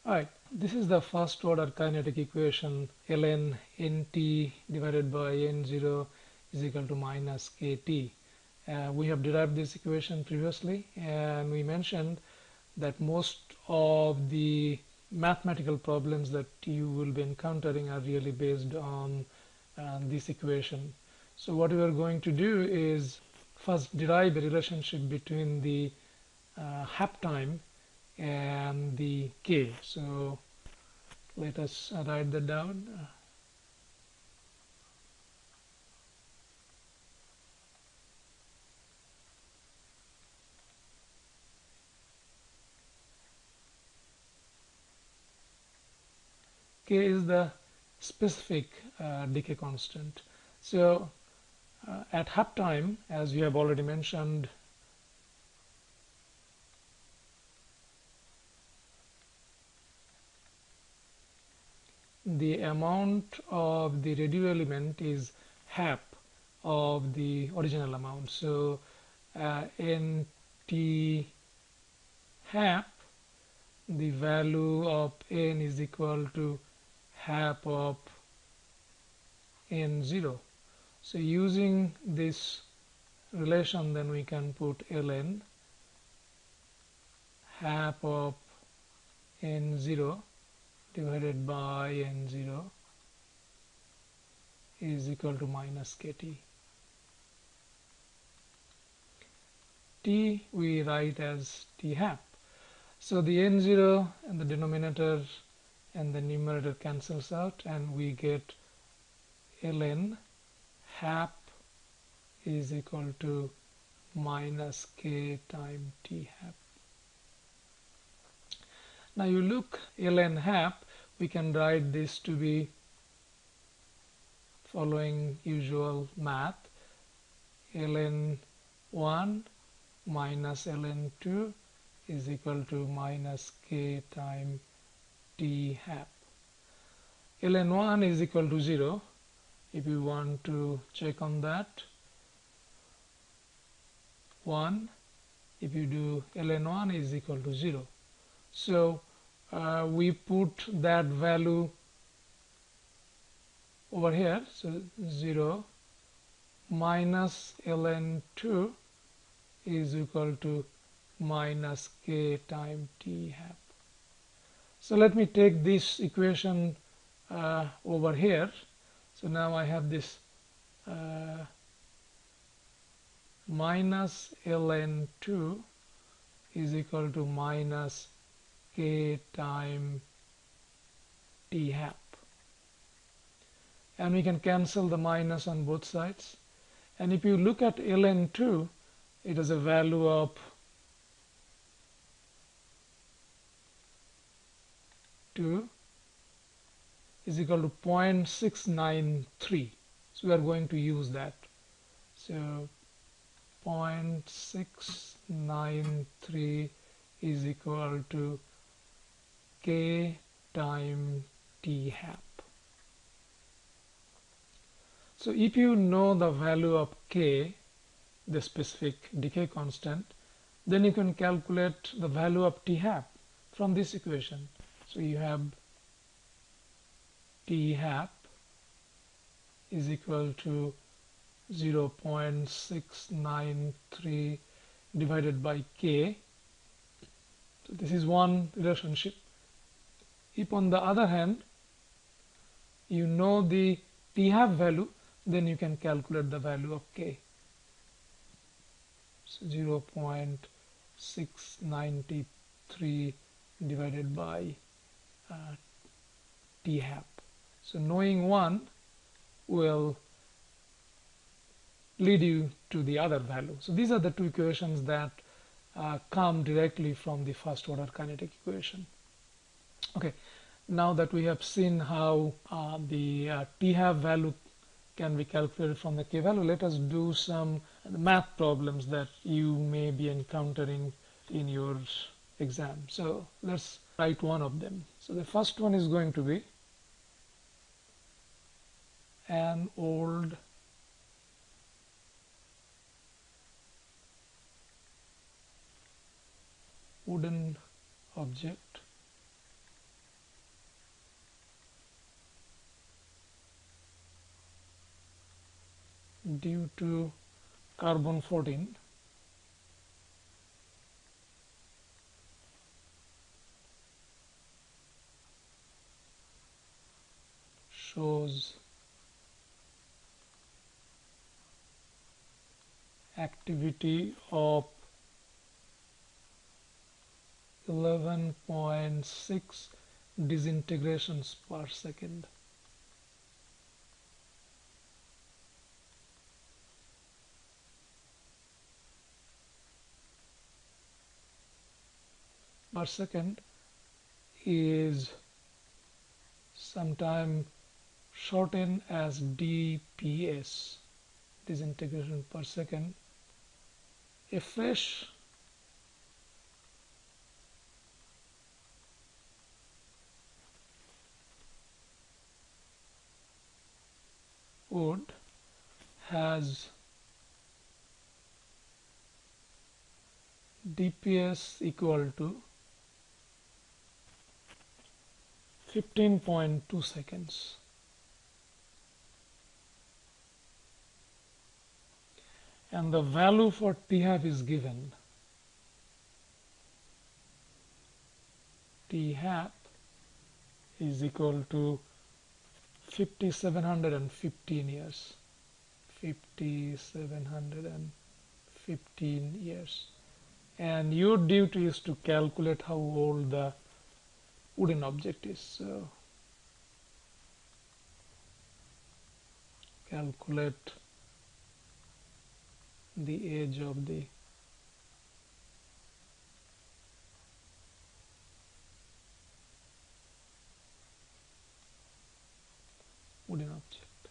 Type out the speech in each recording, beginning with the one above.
Alright, this is the first order kinetic equation ln nt divided by n0 is equal to minus kt. We have derived this equation previously, and we mentioned that most of the mathematical problems that you will be encountering are really based on this equation. So what we are going to do is first derive a relationship between the half time and the k. So let us write that down. K is the specific decay constant. So at half time, as we have already mentioned, the amount of the radio element is half of the original amount. So nt half, the value of n is equal to half of n0. So using this relation, then we can put ln half of n0 divided by n0 is equal to minus kt. T we write as t half. So the n0 and the denominator and the numerator cancels out, and we get ln half is equal to minus k times t half. Now you look ln half, we can write this to be following usual math: ln 1 minus ln 2 is equal to minus k times t half. ln 1 is equal to 0 if you want to check on that. 1, if you do ln 1 is equal to 0. So we put that value over here. So 0 minus ln 2 is equal to minus k times t half. So let me take this equation over here. So now I have this minus ln 2 is equal to minus k times t half, and we can cancel the minus on both sides. And if you look at ln 2, it has a value of 2 is equal to 0.693. So we are going to use that. So 0.693 is equal to k times t half. So if you know the value of k, the specific decay constant, then you can calculate the value of t half from this equation. So you have t half is equal to 0.693 divided by k. So this is one relationship. If on the other hand you know the t half value, then you can calculate the value of k. So 0.693 divided by t half. So knowing one will lead you to the other value. So these are the two equations that come directly from the first order kinetic equation. Okay, now that we have seen how the t half value can be calculated from the k value, let us do some math problems that you may be encountering in your exam. So let's write one of them. So the first one is going to be an old wooden object due to carbon 14 shows activity of 11.6 disintegrations per second. Per second is sometimes shortened as DPS, disintegration per second. A fresh wood has DPS equal to 15.2 seconds. And the value for THAP is given. THAP is equal to 5715 years. 5715 years. And your duty is to calculate how old the wooden object is. So calculate the age of the wooden object.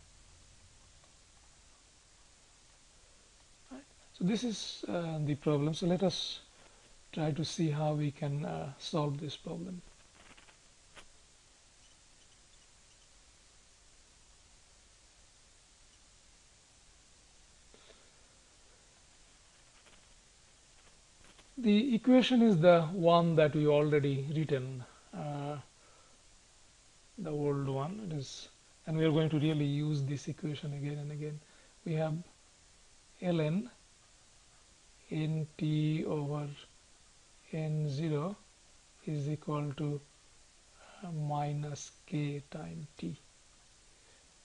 Right. So this is the problem. So let us try to see how we can solve this problem. The equation is the one that we already written, the old one. It is, and we are going to really use this equation again and again. We have ln nt over n0 is equal to minus k times t.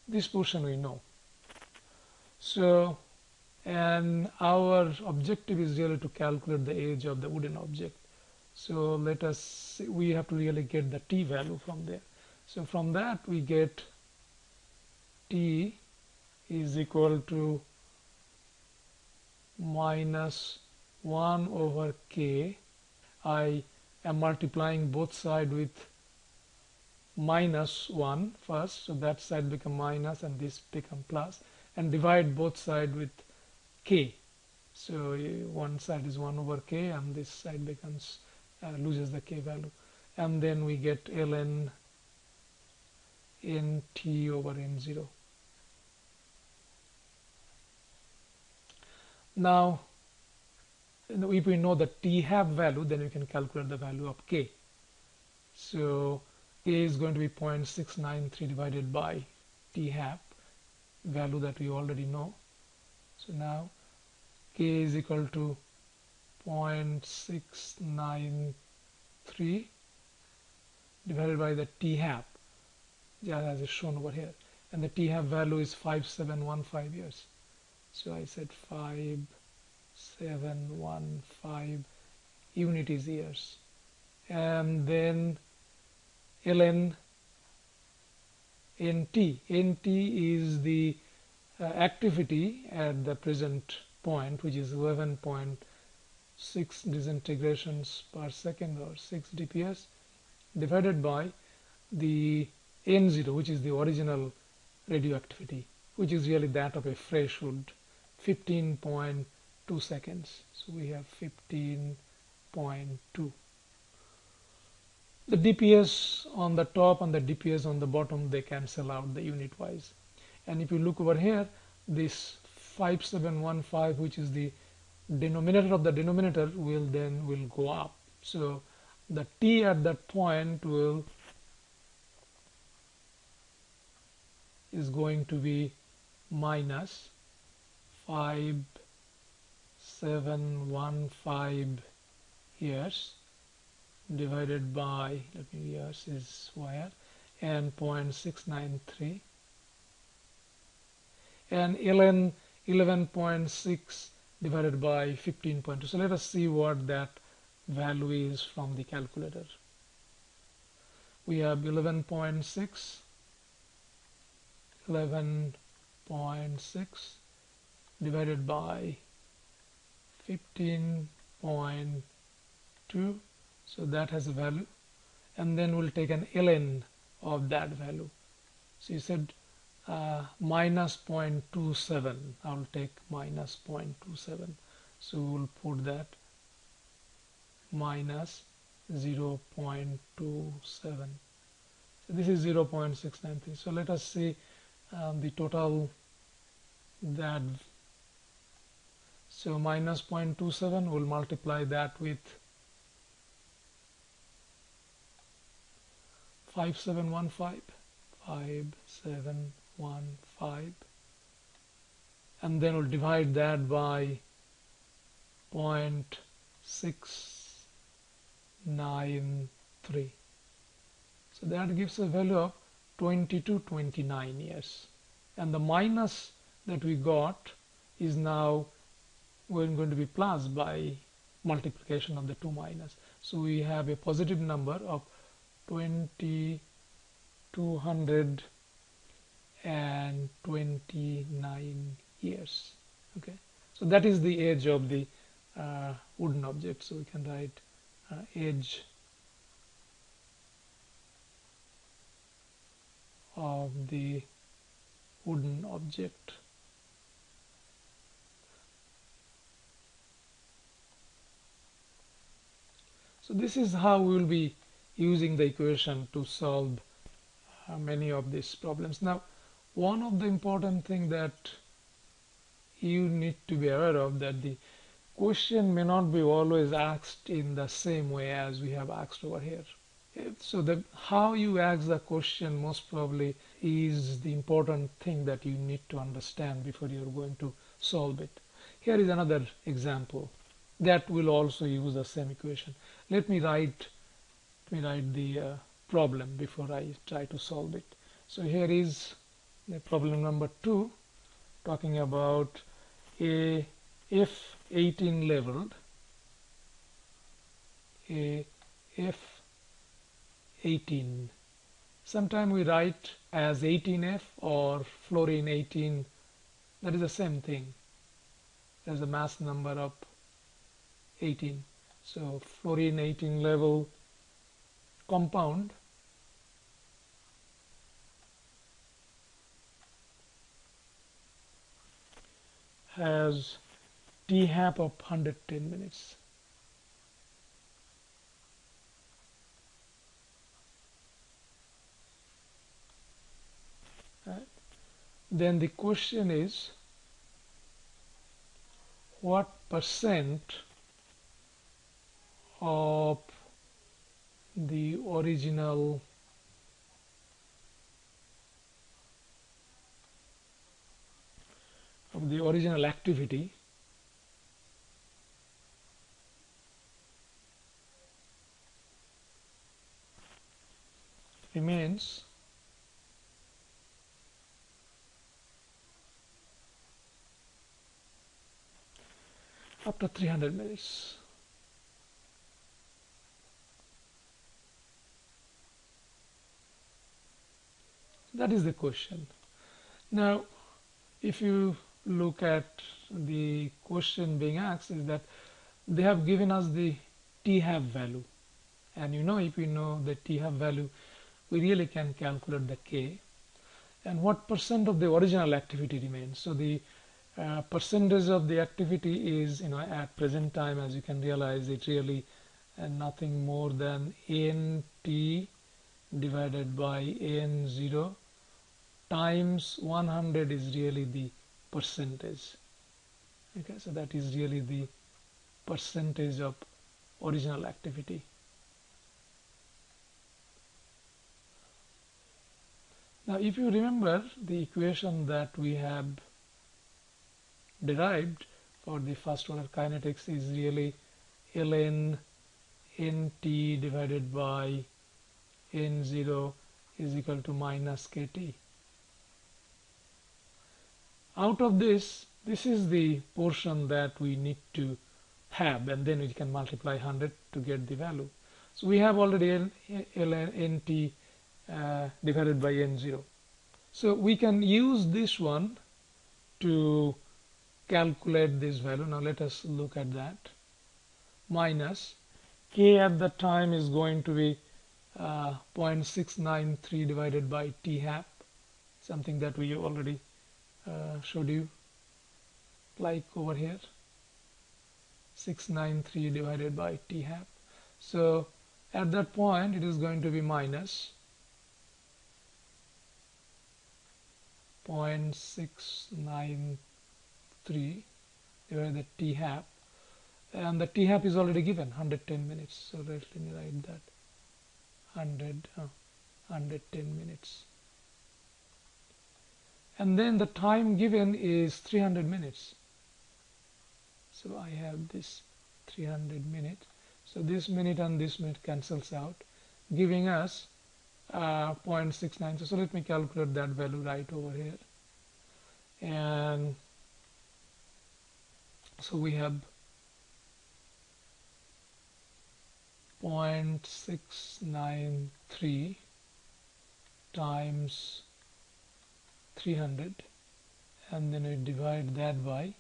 This portion we know. So, and our objective is really to calculate the age of the wooden object. So let us see, we have to really get the t value from there. So from that we get t is equal to minus 1 over k. I am multiplying both sides with minus 1 first, so that side become minus and this become plus, and divide both sides with k. So one side is 1 over k and this side becomes loses the k value, and then we get ln nt over n0. Now if we know the THAP value, then we can calculate the value of k. So k is going to be 0.693 divided by THAP value that we already know. So now k is equal to 0.693 divided by the THAP, as is shown over here, and the THAP value is 5715 years. So I said 5715 unit is years, and then ln nt is the activity at the present point, which is 11.6 disintegrations per second or 6 dps, divided by the n0, which is the original radioactivity, which is really that of a fresh wood, 15.2 seconds. So we have 15.2. The DPS on the top and the DPS on the bottom, they cancel out the unit wise. And if you look over here, this 5715, which is the denominator of the denominator, will go up. So the t at that point is going to be minus 5715 years divided by, let me, years is wire, and 0.693, and ln 11.6 divided by 15.2. So let us see what that value is from the calculator. We have 11.6 divided by 15.2, so that has a value, and then we'll take an ln of that value. So you said minus 0.27. I'll take minus 0.27, so we'll put that minus 0.27. So this is 0.693. So let us see the total that. So minus 0.27, we'll multiply that with 5715, and then we'll divide that by 0.693. So that gives a value of 2229 years, and the minus that we got is now going to be plus by multiplication of the two minus. So we have a positive number of 2229 years. Okay, so that is the age of the wooden object. So we can write age of the wooden object. So this is how we will be using the equation to solve many of these problems. Now, one of the important thing that you need to be aware of, that the question may not be always asked in the same way as we have asked over here. So the how you ask the question most probably is the important thing that you need to understand before you're going to solve it. Here is another example that will also use the same equation. Let me write the problem before I try to solve it. So here is the problem number 2, talking about a F18 leveled, a F18. Sometimes we write as 18F or fluorine 18. That is the same thing. There's a mass number of 18. So fluorine 18 level compound has T-half of 110 minutes. Right. Then the question is, what percent of the original activity remains after 300 minutes. That is the question. Now, if you look at the question being asked, is that they have given us the T-half value, and if you know the T-half value, we really can calculate the K, and what percent of the original activity remains. So the percentage of the activity is, at present time, as you can realize, it really nothing more than NT divided by N0 times 100 is really the percentage. Okay, so that is really the percentage of original activity. Now, if you remember the equation that we have derived for the first order kinetics is really ln nt divided by n0 is equal to minus kt. Out of this is the portion that we need to have, and then we can multiply 100 to get the value. So we have already ln nt divided by n0. So we can use this one to calculate this value. Now let us look at that. Minus k at the time is going to be 0.693 divided by t half, something that we already showed you, like over here, 693 divided by t half. So at that point it is going to be minus 0.693 divided by t half, and the t half is already given 110 minutes. So let me write that 110 minutes, and then the time given is 300 minutes. So I have this 300 minutes. So this minute and this minute cancels out, giving us 0.69. So let me calculate that value right over here. And so we have 0.693 times 300, and then we divide that by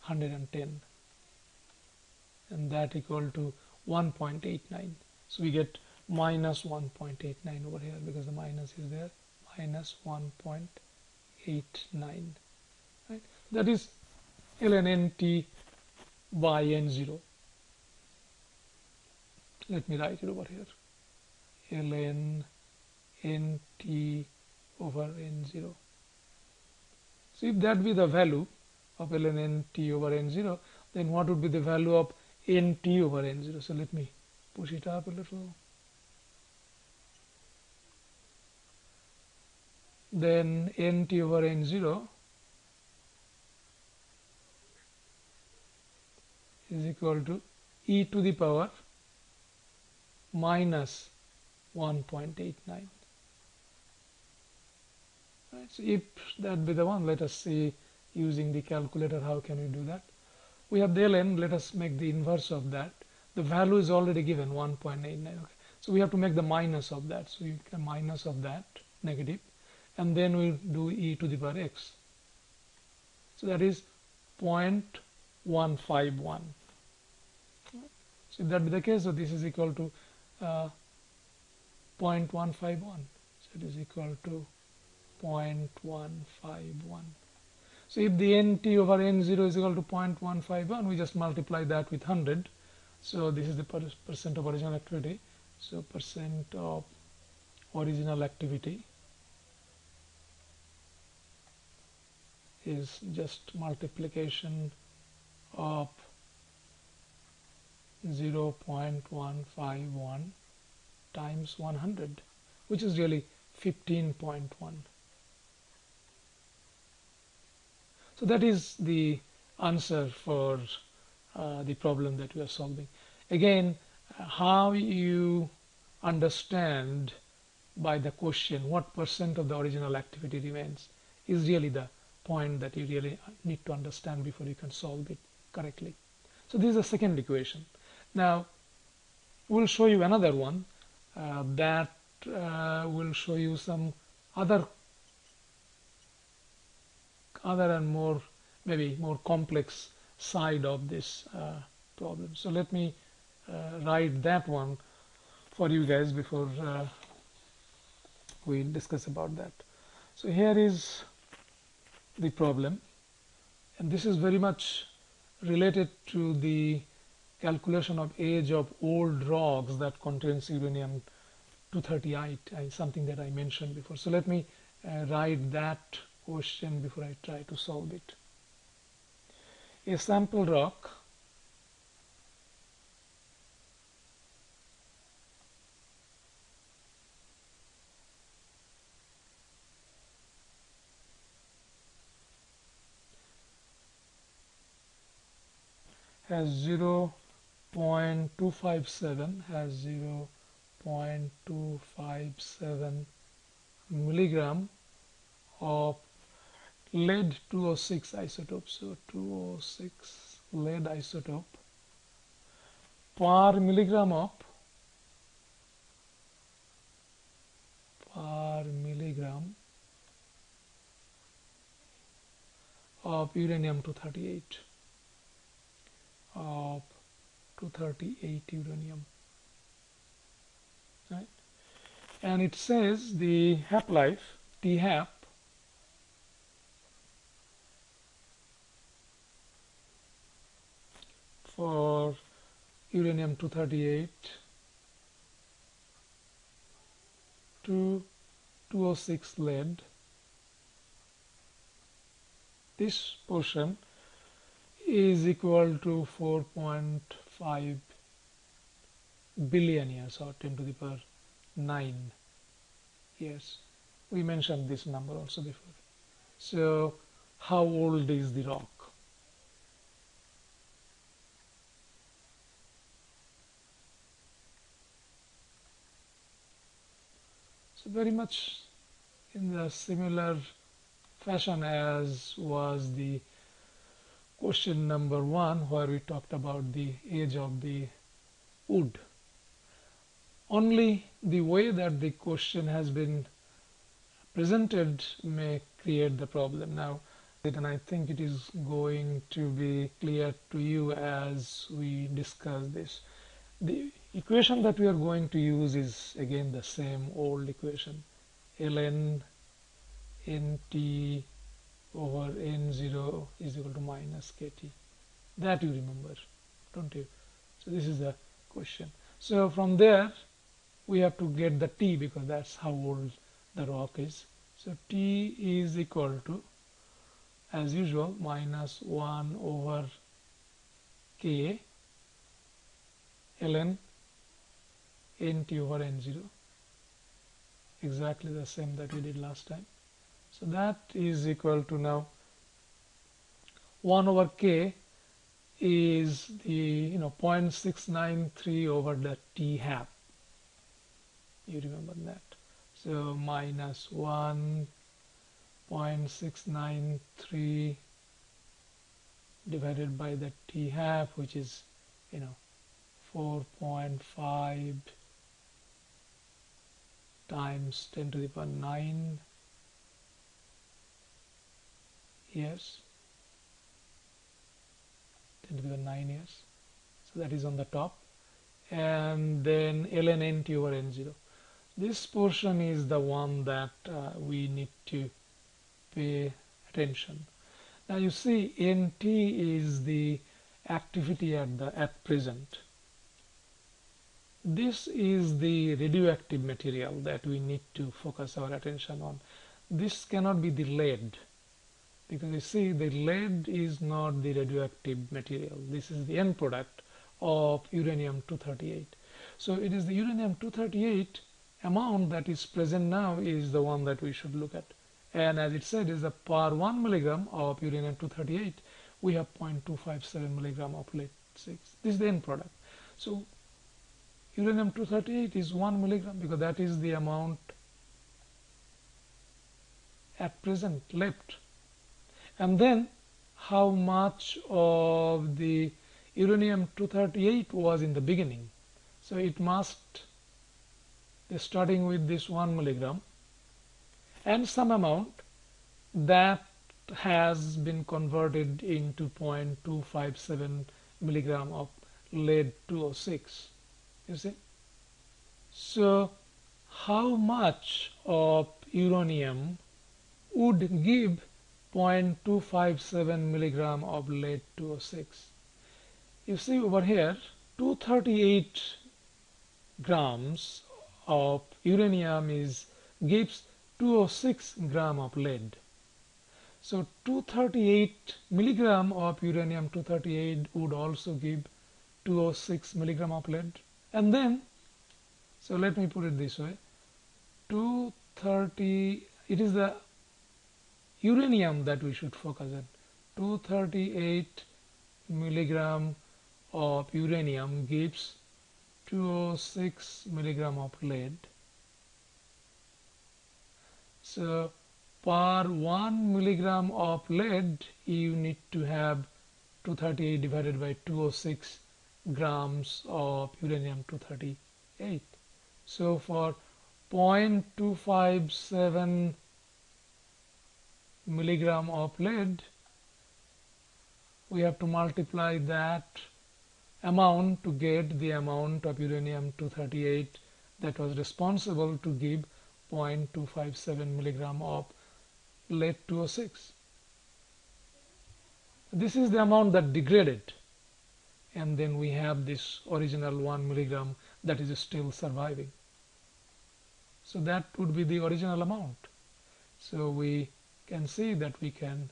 110, and that equal to 1.89. So we get minus 1.89 over here because the minus is there, minus 1.89, right? That is ln nt by n0. Let me write it over here, ln nt over n0. So if that be the value of ln nt over n0, then what would be the value of nt over n0? So let me push it up a little. Then nt over n0 is equal to e to the power minus 1.89. Right, so if that be the one, let us see using the calculator how can we do that. We have the ln, let us make the inverse of that. The value is already given 1.89. Okay, so we have to make the minus of that. So you can minus of that, negative, and then we'll do e to the power x. So that is 0.151. So if that be the case, so this is equal to 0.151. So it is equal to 0.151. So if the nt over n0 is equal to 0.151, we just multiply that with 100. So this is the percent of original activity. So percent of original activity is just multiplication of 0.151 times 100, which is really 15.1. So that is the answer for the problem that we are solving. Again, how you understand by the question what percent of the original activity remains is really the point that you really need to understand before you can solve it correctly. So this is the second equation. Now we'll show you another one that will show you some other and more, maybe more complex side of this problem. So let me write that one for you guys before we discuss about that. So here is the problem, and this is very much related to the calculation of age of old rocks that contains uranium-238, something that I mentioned before. So let me write that question before I try to solve it. A sample rock has 0.257 milligram of lead 206 isotope. So 206 lead isotope per milligram of uranium-238 uranium, right? And it says the half-life T-half for uranium-238 to 206 lead. This portion is equal to 4.5 billion years, or 10 to the power 9 years. We mentioned this number also before. So how old is the rock? So very much in the similar fashion as was the question number 1, where we talked about the age of the wood. Only the way that the question has been presented may create the problem. Now, and I think it is going to be clear to you as we discuss this. The equation that we are going to use is again the same old equation, ln nt over n0 is equal to minus kt. That you remember, don't you? So this is the question. So from there we have to get the t, because that's how old the rock is. So t is equal to, as usual, minus 1 over k ln nt over n0, exactly the same that we did last time. So that is equal to, now 1 over k is the 0.693 over the t half. You remember that. So minus 1.693 divided by the t half, which is 4.5 times 10 to the power 9 years, 10 to the power 9 years. So that is on the top, and then ln nt over n0. This portion is the one that we need to pay attention. Now you see, nt is the activity at present. This is the radioactive material that we need to focus our attention on. This cannot be the lead, because you see, the lead is not the radioactive material. This is the end product of uranium-238. So it is the uranium-238 amount that is present now is the one that we should look at. And as it said, is the per 1 milligram of uranium-238, we have 0.257 milligram of lead-6. This is the end product. So uranium-238 is 1 milligram, because that is the amount at present left. And then how much of the uranium-238 was in the beginning? So it must be starting with this 1 milligram and some amount that has been converted into 0.257 milligram of lead-206. You see? So how much of uranium would give 0.257 milligram of lead-206? You see over here, 238 grams of uranium gives 206 gram of lead. So 238 milligram of uranium-238 would also give 206 milligram of lead. And then, so let me put it this way, 230, it is the uranium that we should focus on. 238 milligram of uranium gives 206 milligram of lead. So per 1 milligram of lead you need to have 238 divided by 206 grams of uranium 238. So for 0.257 milligram of lead, we have to multiply that amount to get the amount of uranium 238 that was responsible to give 0.257 milligram of lead 206. This is the amount that degraded, and then we have this original 1 milligram that is still surviving. So that would be the original amount. So we can see that we can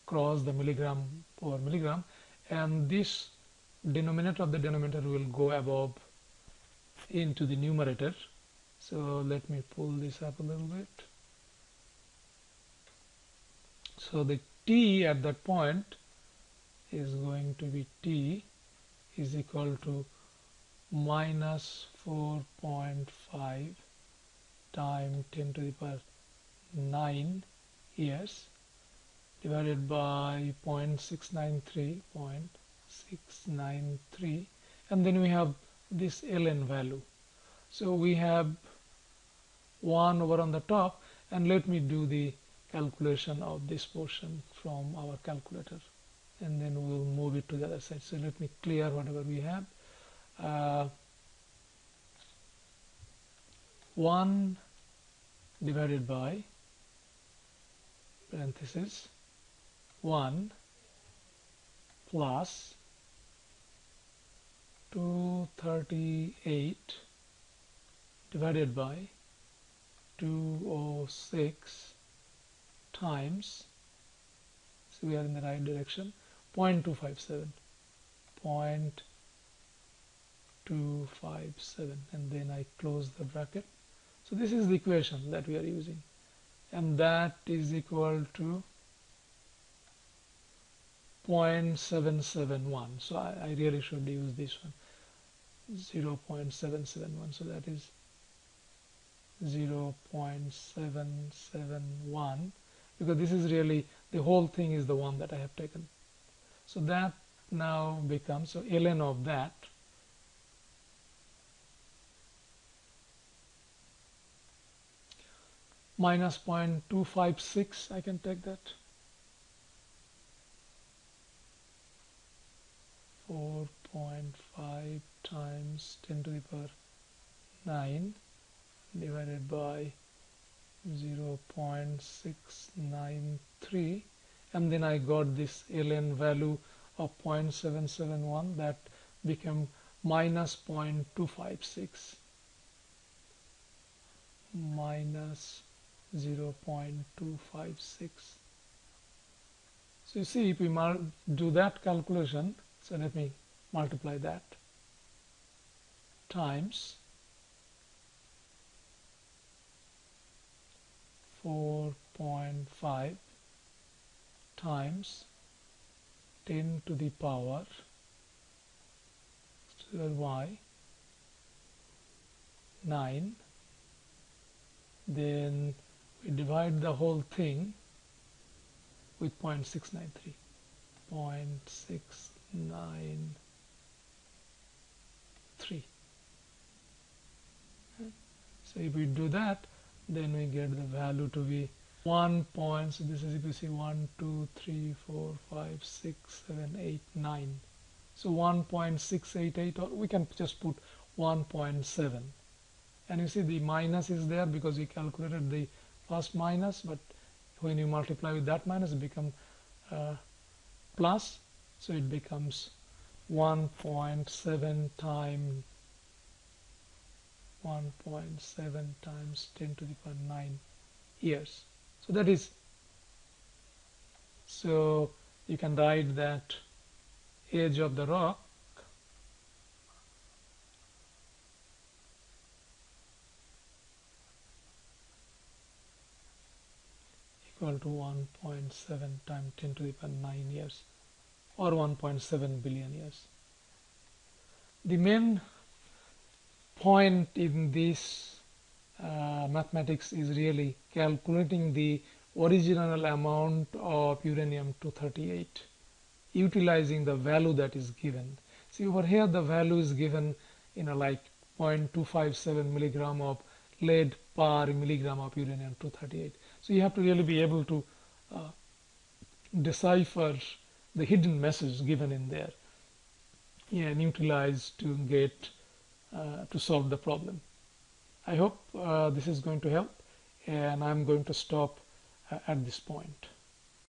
cross the milligram per milligram, and this denominator of the denominator will go above into the numerator. So let me pull this up a little bit. So the T at that point is going to be T is equal to minus 4.5 times 10 to the power 9 years divided by 0.693, and then we have this ln value. So we have 1 over on the top, and let me do the calculation of this portion from our calculator, and then we'll move it to the other side. So let me clear whatever we have. 1 divided by parenthesis 1 plus 238 divided by 206 times, so we are in the right direction, 0.257, and then I close the bracket. So this is the equation that we are using, and that is equal to 0.771. So I really should use this one, 0.771. So that is 0.771, because this is really the whole thing is the one that I have taken. So that now becomes, so ln of that minus 0.256, I can take that, 4.5 times 10 to the power 9 divided by 0.693, and then I got this ln value of 0.771 that became minus 0.256 minus 0.256. So you see, if we do that calculation, so let me multiply that times 4.5 times 10 to the power y 9, then we divide the whole thing with 0.693, 0.693. So if we do that, then we get the value to be 1 point, so this is, if you see, 1 2 3 4 5 6 7 8 9, so 1.688, or we can just put 1.7, and you see the minus is there because we calculated the first minus, but when you multiply with that minus it becomes plus, so it becomes 1.7 times 10 to the power 9 years. So that is, so you can write that age of the rock equal to 1.7 times 10 to the power 9 years. or 1.7 billion years. The main point in this mathematics is really calculating the original amount of uranium-238 utilizing the value that is given. See over here the value is given like 0.257 milligram of lead per milligram of uranium-238. So you have to really be able to decipher the hidden message given in there and utilize to get to solve the problem. I hope this is going to help, and I'm going to stop at this point.